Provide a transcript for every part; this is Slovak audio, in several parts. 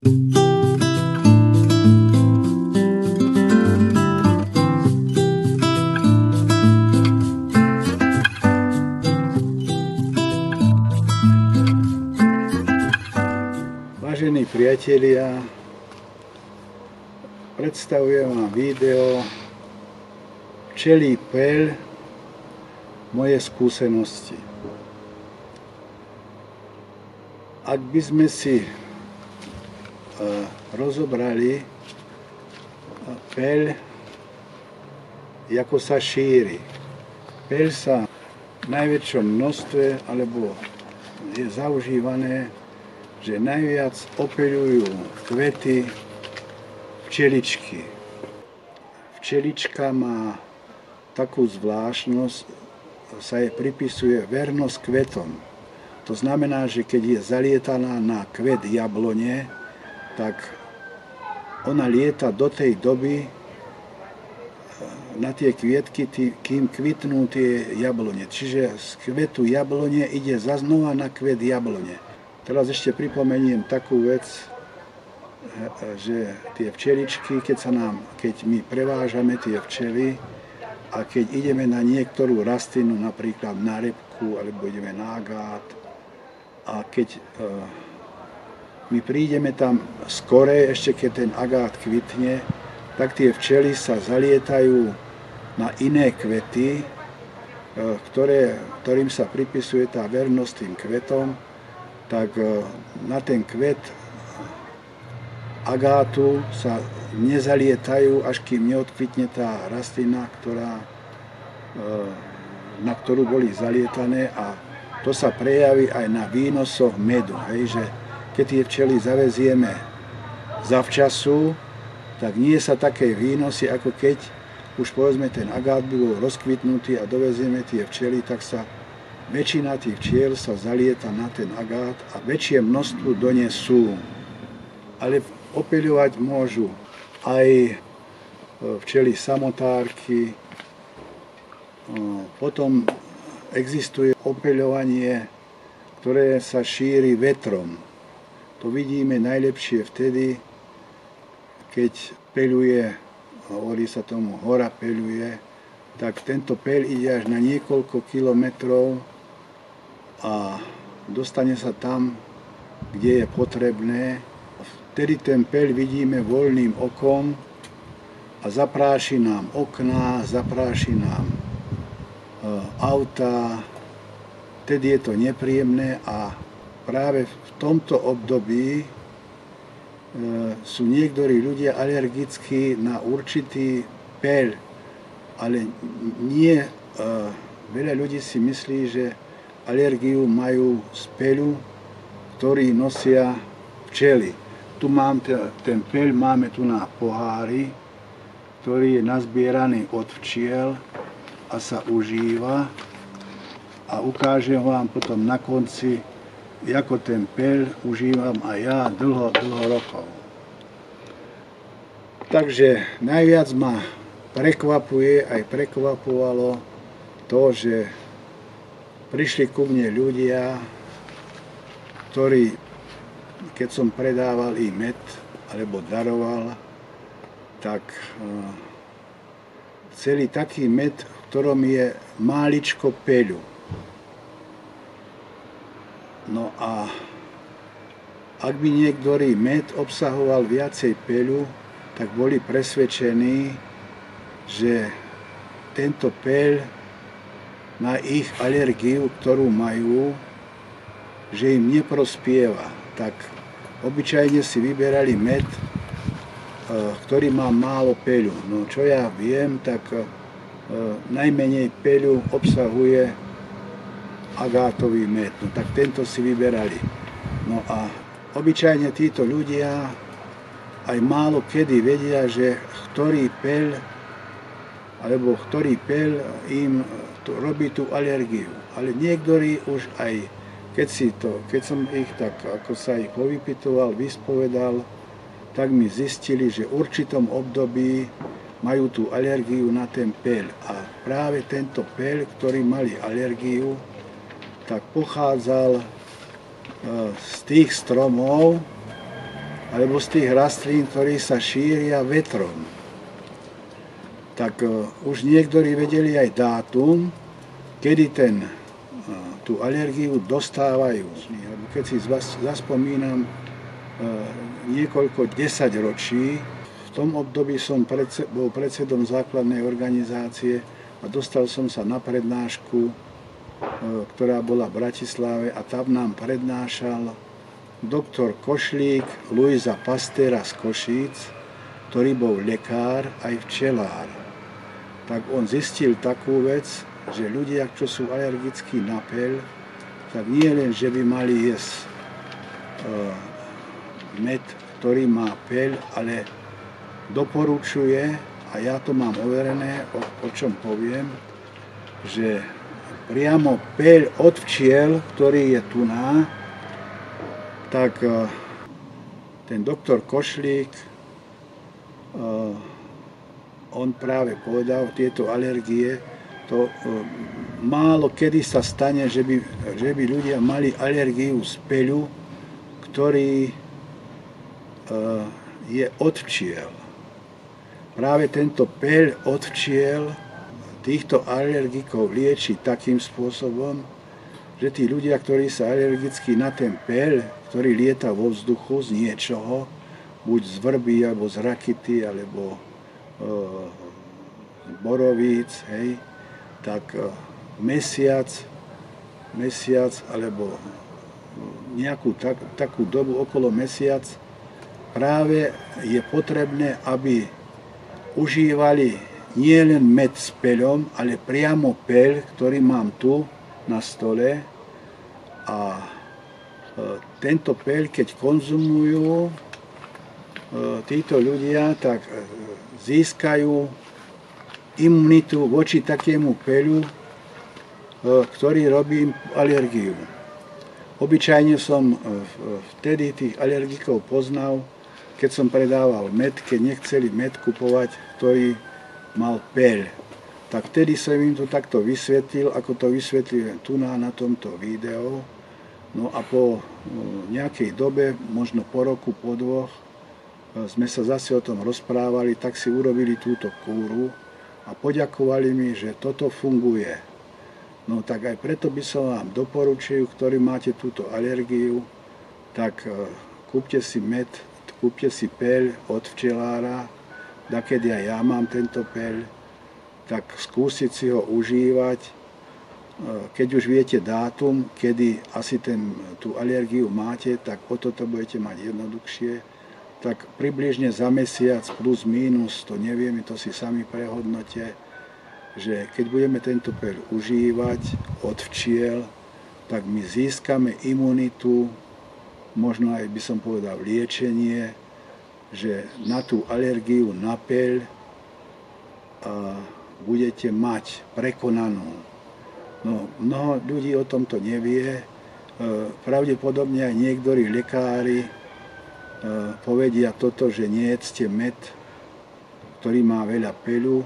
Vážení priatelia, predstavujem vám video Včelí peľ, moje skúsenosti. Ak by sme si rozobrali peľ, ako sa šíri. Peľ sa v najväčšom množstve, alebo je zaužívané, že najviac opeľujú kvety včeličky. Včelička má takú zvláštnosť, sa jej pripisuje vernosť kvetom. To znamená, že keď je zalietaná na kvet jablone, tak ona lieta do tej doby na tie kvietky, kým kvitnú tie jablone. Čiže z kvetu jablone ide zaznova na kvet jablone. Teraz ešte pripomeniem takú vec, že tie včeličky, keď my prevážame tie včely a keď ideme na niektorú rastlinu, napríklad na repku, alebo ideme na agát, a keď my prídeme tam skore, ešte keď ten agát kvitne, tak tie včely sa zalietajú na iné kvety, ktorým sa pripisuje tá vernosť tým kvetom, tak na ten kvet agátu sa nezalietajú, až kým neodkvitne tá rastlina, na ktorú boli zalietané, a to sa prejaví aj na výnosoch medu. Hej, že keď tie včely zavezieme zavčasu, tak nie sa také výnosy, ako keď už povedzme ten agát by bol rozkvitnutý a dovezieme tie včely, tak sa väčšina tých včiel sa zalieta na ten agát a väčšie množstvo donesú. Ale opeľovať môžu aj včely samotárky. Potom existuje opeľovanie, ktoré sa šíri vetrom. To vidíme najlepšie vtedy, keď peľuje, hovorí sa tomu hora peľuje, tak tento peľ ide až na niekoľko kilometrov a dostane sa tam, kde je potrebné. Vtedy ten peľ vidíme voľným okom a zapráši nám okná, zapráši nám autá. Vtedy je to nepríjemné a práve v tomto období sú niektorí ľudia alergickí na určitý peľ, ale nie veľa ľudí si myslí, že alergiu majú z peľu, ktorý nosia včely. Tu mám ten peľ, máme tu na pohári, ktorý je nazbieraný od včiel a sa užíva. A ukážem vám potom na konci, ako ten peľ užívam aj ja dlho rokov. Takže najviac ma prekvapuje, aj prekvapovalo to, že prišli ku mne ľudia, ktorí, keď som predával im med, alebo daroval, tak chceli taký med, v ktorom je máličko peľu. No a ak by niektorý med obsahoval viacej peľu, tak boli presvedčení, že tento peľ na ich alergiu, ktorú majú, že im neprospieva. Tak obyčajne si vyberali med, ktorý má málo peľu. No čo ja viem, tak najmenej peľu obsahuje agátový med. No tak tento si vyberali. No a obyčajne títo ľudia aj málo kedy vedia, že ktorý peľ im robí tú alergiu. Ale niektorí už aj, keď som ich tak, ako sa ich povypitoval, vyspovedal, tak mi zistili, že v určitom období majú tú alergiu na ten peľ. A práve tento peľ, ktorý mali alergiu, tak pochádzal z tých stromov, alebo z tých rastlín, ktorí sa šíria vetrom. Tak už niektorí vedeli aj dátum, kedy tú alergiu dostávajú. Keď si zaspomínam niekoľko desaťročí, v tom období som bol predsedom základnej organizácie a dostal som sa na prednášku, ktorá bola v Bratislave, a tam nám prednášal doktor Košlík Luisa Pastéra z Košíc, ktorý bol lekár aj včelár. Tak on zistil takú vec, že ľudia, čo sú alergickí na peľ, tak nie len, že by mali jesť med, ktorý má peľ, ale doporučuje, a ja to mám overené, o čom poviem, že priamo peľ od včiel, ktorý je tuná, tak ten doktor Košlík, on práve povedal, tieto alergie, to málo kedy sa stane, že by ľudia mali alergiu z peľu, ktorý je od včiel. Práve tento peľ od včiel týchto alergikov lieči takým spôsobom, že tí ľudia, ktorí sa alergickí na ten peľ, ktorý lieta vo vzduchu z niečoho, buď z vrby, alebo z rakity, alebo borovíc, hej, tak mesiac alebo nejakú takú dobu okolo mesiac práve je potrebné, aby užívali nie len med s peľom, ale priamo peľ, ktorý mám tu na stole, a tento peľ, keď konzumujú títo ľudia, tak získajú imunitu voči takému peľu, ktorý robí alergiu. Obyčajne som vtedy tých alergikov poznal, keď som predával med, keď nechceli med kupovať, ktorý mal peľ. Tak vtedy som im to takto vysvetlil, ako to vysvetlím tu na tomto videu. No a po nejakej dobe, možno po roku, po dvoch, sme sa zase o tom rozprávali, tak si urobili túto kúru a poďakovali mi, že toto funguje. No tak aj preto by som vám doporučil, ktorí máte túto alergiu, tak kúpte si med, kúpte si peľ od včelára, dakedy aj ja mám tento peľ, tak skúsiť si ho užívať. Keď už viete dátum, kedy asi tú alergiu máte, tak o toto budete mať jednoduchšie. Tak približne za mesiac plus mínus, to nevieme, to si sami prehodnote, že keď budeme tento peľ užívať od včiel, tak my získame imunitu, možno aj by som povedal liečenie, že na tú alergiu na peľ budete mať prekonanú. No, mnoho ľudí o tomto nevie. Pravdepodobne aj niektorí lekári povedia toto, že nejedzte med, ktorý má veľa peľu,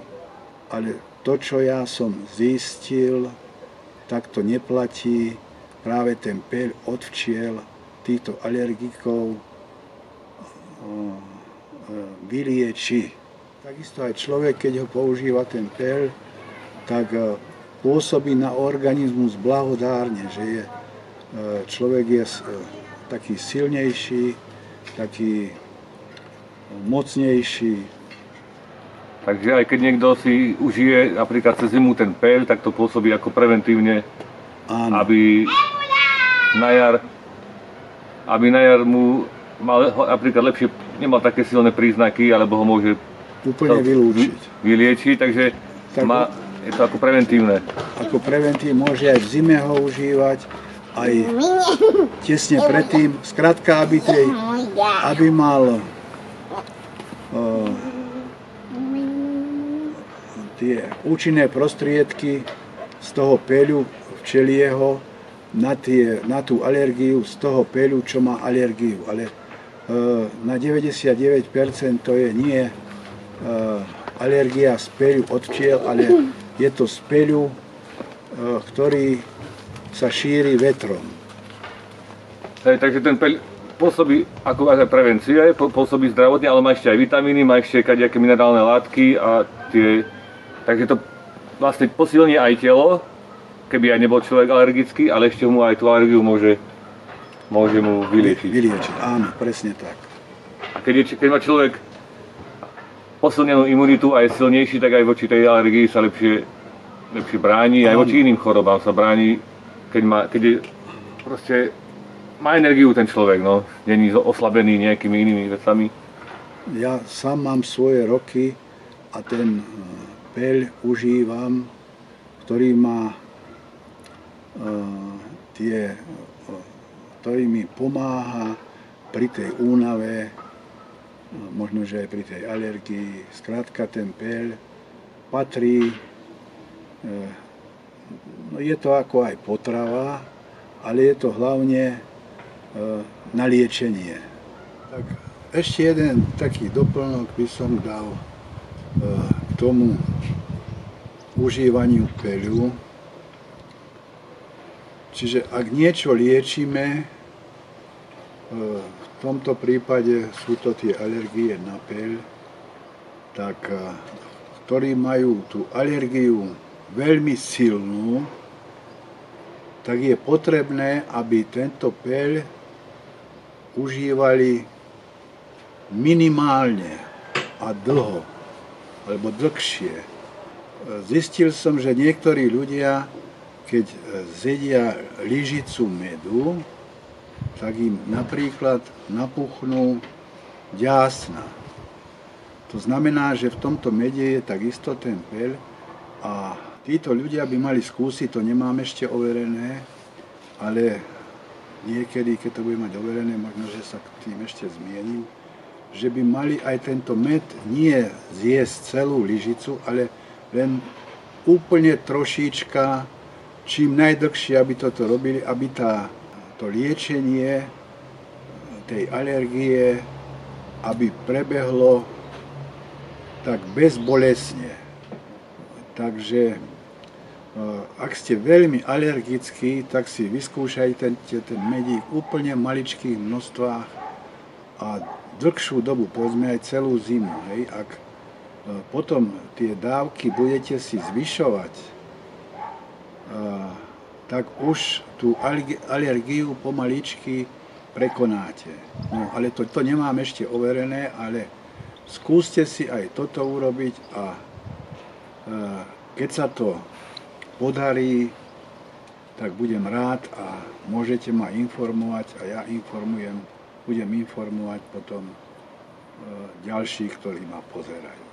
ale to, čo ja som zistil, tak to neplatí. Práve ten peľ od včiel týchto alergikov vylieči. Takisto aj človek, keď ho používa ten peľ, tak pôsobí na organizmus blahodárne, že človek je taký silnejší, taký mocnejší. Takže aj keď niekto si užije napríklad cez zimu ten peľ, tak to pôsobí ako preventívne, aby na jar mu mal napríklad lepšie, nemal také silné príznaky, alebo ho môže úplne vyliečiť, takže je to ako preventívne. Ako preventív môže aj v zime ho užívať, aj tesne predtým. Skrátka, aby mal tie účinné prostriedky z toho peľu včelieho na tú alergiu z toho peľu, čo má alergiu. Ale na 99% to je nie alergia z peľu od včiel, ale je to z peľu, ktorý sa šíri vetrom. Hej, takže ten peľ pôsobí ako aj prevencia, pôsobí zdravotne, ale má ešte aj vitamíny, má ešte kadejaké minerálne látky a takže to vlastne posilní aj telo, keby aj nebol človek alergický, ale ešte mu aj tú alergiu môže mu vyliečiť. Vyliečiť, áno, presne tak. A keď má človek posilnenú imunitu a je silnejší, tak aj voči tej alergii sa lepšie bráni, aj voči iným chorobám sa bráni, keď je proste má energiu ten človek, no, není oslabený nejakými inými vecami. Ja sám mám svoje roky a ten peľ užívam, ktorý mi pomáha pri tej únave, možno, že aj pri tej alergii. Skrátka, ten peľ patrí, no je to ako aj potrava, ale je to hlavne na liečenie. Tak ešte jeden taký doplnok by som dal k tomu užívaniu peľu. Čiže ak niečo liečíme, v tomto prípade sú to tie alergie na peľ, tak ktorí majú tú alergiu veľmi silnú, tak je potrebné, aby tento peľ užívali minimálne a dlho, alebo dlhšie. Zistil som, že niektorí ľudia, keď zjedia lyžicu medu, tak im napríklad napuchnú ďásna. To znamená, že v tomto mede je takisto ten peľ a títo ľudia by mali skúsiť, to nemám ešte overené, ale niekedy, keď to bude mať overené, možno, že sa k tým ešte zmiením, že by mali aj tento med nie zjesť celú lyžicu, ale len úplne trošička, čím najdlhšie, aby toto robili, aby to liečenie tej alergie, aby prebehlo tak bezbolesne. Takže ak ste veľmi alergickí, tak si vyskúšajte ten medík v úplne maličkých množstvách a dlhšiu dobu, povedzme aj celú zimu. Hej. Ak potom tie dávky budete si zvyšovať, tak už tú alergiu pomaličky prekonáte. No, ale to nemám ešte overené, ale skúste si aj toto urobiť a keď sa to podarí, tak budem rád a môžete ma informovať a ja budem informovať potom ďalších, ktorí ma pozerajú.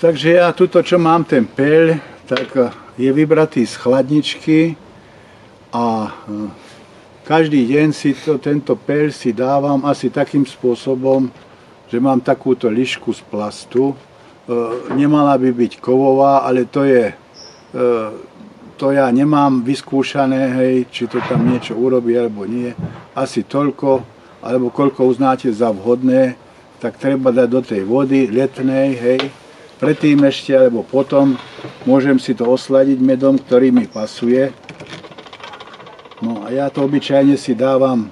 Takže ja tuto, čo mám ten peľ, tak je vybratý z chladničky a každý deň si tento peľ si dávam asi takým spôsobom, že mám takúto lyžku z plastu. Nemala by byť kovová, ale to ja nemám vyskúšané, hej, či to tam niečo urobí alebo nie. Asi toľko, alebo koľko uznáte za vhodné, tak treba dať do tej vody letnej, hej. Predtým ešte, alebo potom môžem si to osladiť medom, ktorý mi pasuje. No a ja to obyčajne si dávam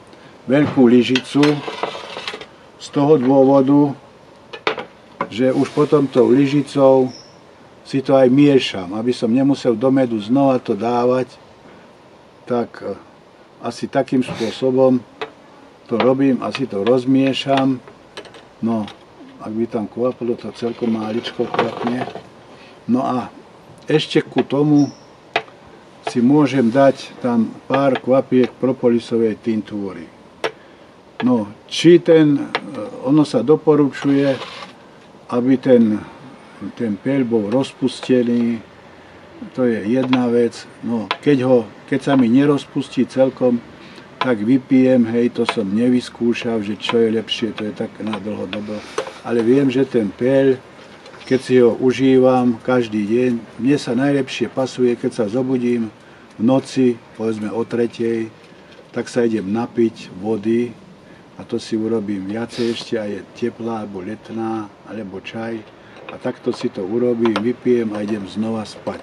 veľkú lyžicu z toho dôvodu, že už potom tou lyžicou si to aj miešam, aby som nemusel do medu znova to dávať, tak asi takým spôsobom to robím, asi to rozmiešam. No, ak by tam kvaplo, to celkom máličko kvapne. No a ešte ku tomu si môžem dať tam pár kvapiek propolisovej tintúry. No, ono sa doporučuje, aby ten peľ bol rozpustený, to je jedna vec. No, keď sa mi nerozpustí celkom, tak vypijem, hej, to som nevyskúšal, že čo je lepšie, to je tak na dlhodobo. Ale viem, že ten peľ, keď si ho užívam každý deň, mne sa najlepšie pasuje, keď sa zobudím v noci, povedzme o 3:00, tak sa idem napiť vody a to si urobím viacej ešte, aj je teplá, alebo letná, alebo čaj. A takto si to urobím, vypijem a idem znova spať.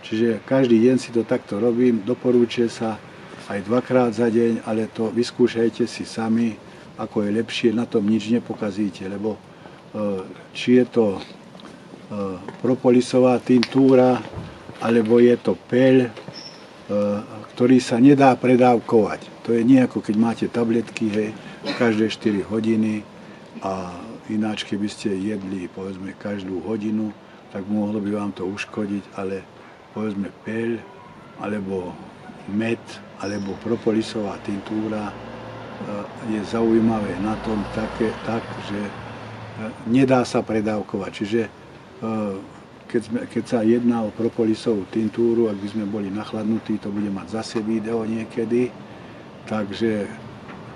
Čiže každý deň si to takto robím, doporúčuje sa aj 2-krát za deň, ale to vyskúšajte si sami, ako je lepšie, na tom nič nepokazíte, lebo či je to propolisová tintúra, alebo je to peľ, ktorý sa nedá predávkovať. To je nie ako keď máte tabletky, hej, každé 4 hodiny a ináč keby ste jedli povedzme každú hodinu, tak mohlo by vám to uškodiť, ale povedzme peľ, alebo med, alebo propolisová tintúra je zaujímavé na tom tak, že nedá sa predávkovať. Čiže keď sa jedná o propolisovú tintúru, ak by sme boli nachladnutí, to bude mať zase video niekedy. Takže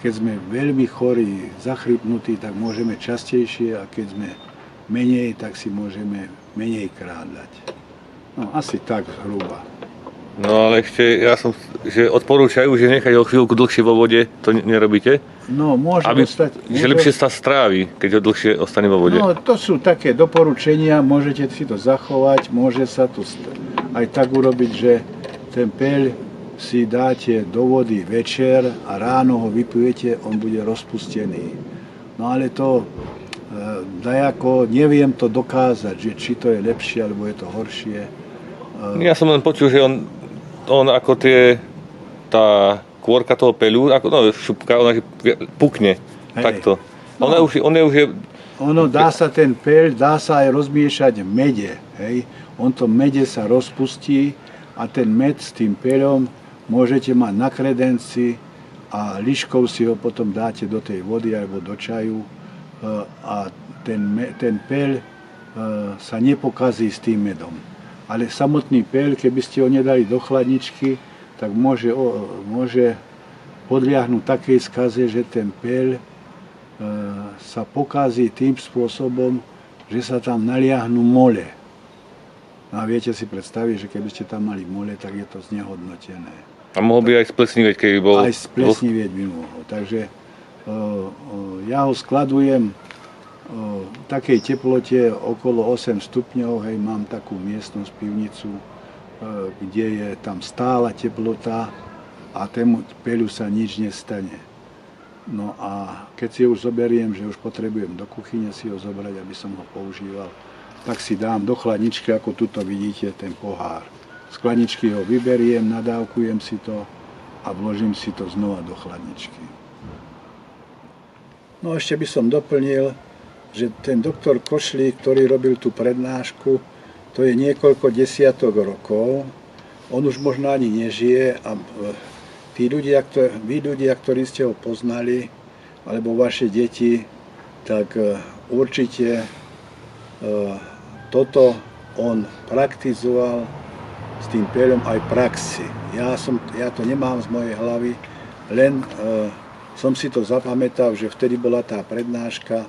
keď sme veľmi chorí, zachrypnutí, tak môžeme častejšie, a keď sme menej, tak si môžeme menej krát dať. No asi tak zhruba. No ale ešte, že odporúčajú, že nechať ho chvíľku dlhšie vo vode, to nerobíte? No, môže ostať... Že lepšie sa strávi, keď ho dlhšie ostane vo vode. No, to sú také doporučenia, môžete si to zachovať, môže sa to aj tak urobiť, že ten peľ si dáte do vody večer a ráno ho vypijete, on bude rozpustený. No ale to dajako neviem to dokázať, že či to je lepšie, alebo je to horšie. Ja som len počul, že on ako tá kôrka toho peľu, ako šupka, ona pukne. Hej. Takto. No, ono dá sa ten peľ, dá sa aj rozmiešať v mede. Hej. On to mede sa rozpustí a ten med s tým peľom môžete mať na kredenci a liškou si ho potom dáte do tej vody alebo do čaju a ten peľ sa nepokazí s tým medom. Ale samotný peľ, keby ste ho nedali do chladničky, tak môže podliahnuť takej skaze, že ten peľ sa pokazí tým spôsobom, že sa tam naliahnú mole. No a viete si predstaviť, že keby ste tam mali mole, tak je to znehodnotené. A mohol by aj splesnivieť, keby bol... Aj splesnivieť by mohol. Takže ja ho skladujem v takej teplote okolo 8 stupňov, hej, mám takú miestnosť, pivnicu, kde je tam stála teplota a tému peľu sa nič nestane. No a keď si už zoberiem, že už potrebujem do kuchyne si ho zobrať, aby som ho používal, tak si dám do chladničky, ako tuto vidíte, ten pohár. Z chladničky ho vyberiem, nadávkujem si to a vložím si to znova do chladničky. No ešte by som doplnil, že ten doktor Košlík, ktorý robil tú prednášku, to je niekoľko desiatok rokov. On už možno ani nežije a vy ľudia, ktorí ste ho poznali, alebo vaše deti, tak určite toto on praktizoval s tým peľom aj praxi. Ja to nemám z mojej hlavy, len som si to zapamätal, že vtedy bola tá prednáška,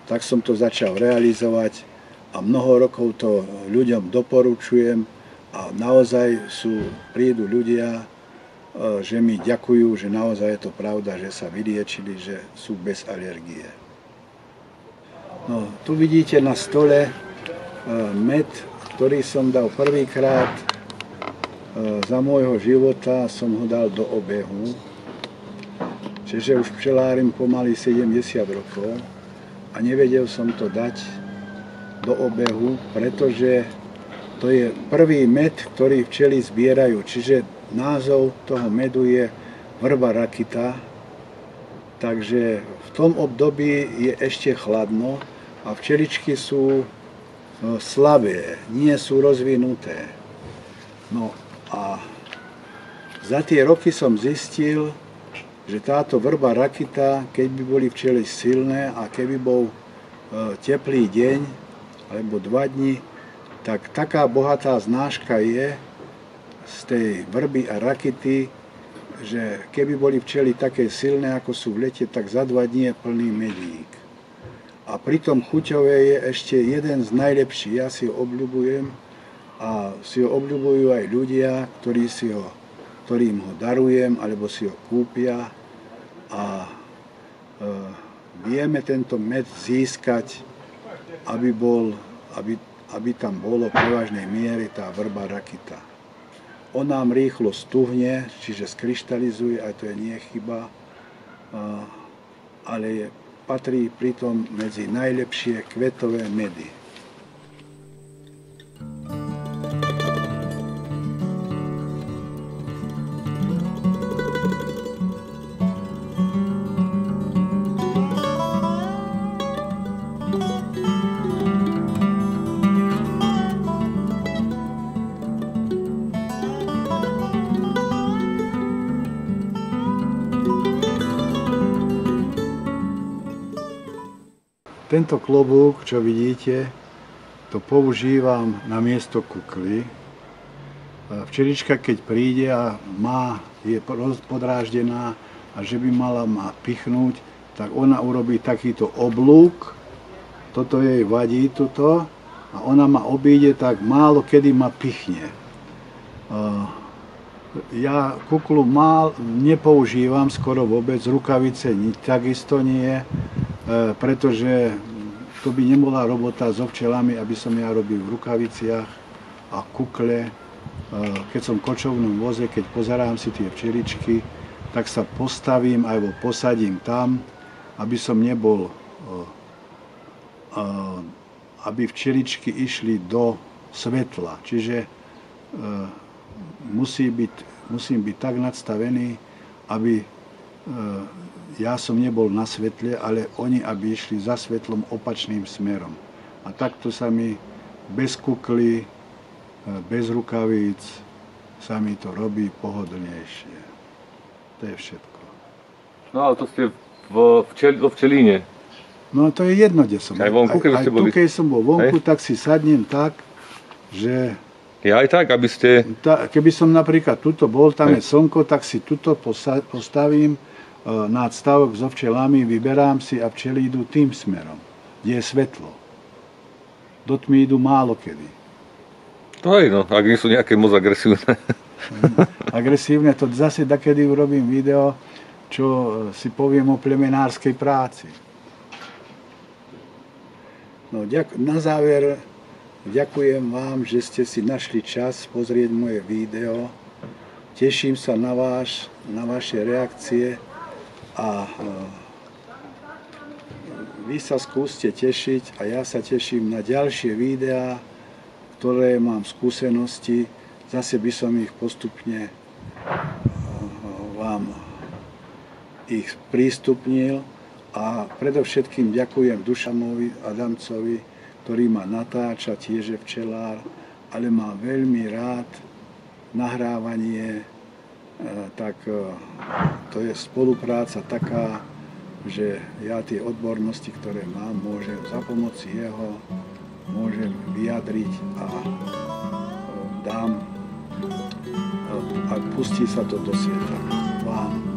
tak som to začal realizovať a mnoho rokov to ľuďom doporučujem a naozaj prídu ľudia, že mi ďakujú, že naozaj je to pravda, že sa vyliečili, že sú bez alergie. No, tu vidíte na stole med, ktorý som dal prvýkrát za môjho života, som ho dal do obehu. Čiže už včelárim pomaly 70 rokov. A nevedel som to dať do obehu, pretože to je prvý med, ktorý včely zbierajú. Čiže názov toho medu je vrba rakita. Takže v tom období je ešte chladno a včeličky sú slabé, nie sú rozvinuté. No a za tie roky som zistil, že táto vrba rakita, keď by boli včely silné a keby bol teplý deň alebo 2 dni, tak taká bohatá znáška je z tej vrby a rakity, že keby boli včely také silné, ako sú v lete, tak za 2 dní je plný medík. A pritom chuťové je ešte jeden z najlepších. Ja si ho obľubujem a si ho obľubujú aj ľudia, ktorým ho darujem, alebo si ho kúpia a vieme tento med získať, aby tam bolo v prevažnej miere tá vrba rakita. on nám rýchlo stuhne, čiže skryštalizuje, aj to je nie chyba, ale patrí pritom medzi najlepšie kvetové medy. Tento klobúk, čo vidíte, to používam na miesto kukly. Včelička, keď príde a je podráždená a že by mala ma pichnúť, tak ona urobí takýto oblúk, toto jej vadí tuto a ona ma obíde, tak málo kedy ma pichne. Ja kuklu nepoužívam skoro vôbec, rukavice takisto nie, pretože to by nebola robota so včelami, aby som ja robil v rukaviciach a kukle. Keď som v kočovnom voze, keď pozerám si tie včeličky, tak sa postavím alebo posadím tam, aby som nebol, aby včeličky išli do svetla. Čiže musím byť tak nadstavený, aby ja som nebol na svetle, ale oni, aby išli za svetlom opačným smerom. A takto sa mi bez kukly, bez rukavíc, sa mi to robí pohodlnejšie. To je všetko. No ale to ste vo včelíne. No to je jedno, kde som. Aj vonku, aj tu, keď som bol vonku, tak si sadnem tak, že... Ja aj tak, aby ste... Keby som napríklad tuto bol, tam je slnko, tak si tuto postavím nad stavok so včelami, vyberám si a včely idú tým smerom, kde je svetlo. Do tmy idú málo kedy. Aj no, ak nie sú nejaké moc agresívne. Agresívne, to zase dakedy urobím video, čo si poviem o plemenárskej práci. No, na záver ďakujem vám, že ste si našli čas pozrieť moje video. Teším sa na vaše reakcie a vy sa skúste tešiť a ja sa teším na ďalšie videá, ktoré mám skúsenosti. Zase by som ich postupne vám ich prístupnil a predovšetkým ďakujem Dušanovi Adamcovi, ktorý ma natáča, tiež je včelár, ale má veľmi rád nahrávanie, tak to je spolupráca taká, že ja tie odbornosti, ktoré mám, môžem za pomoci jeho môžem vyjadriť a dám a pustí sa to do sveta vám.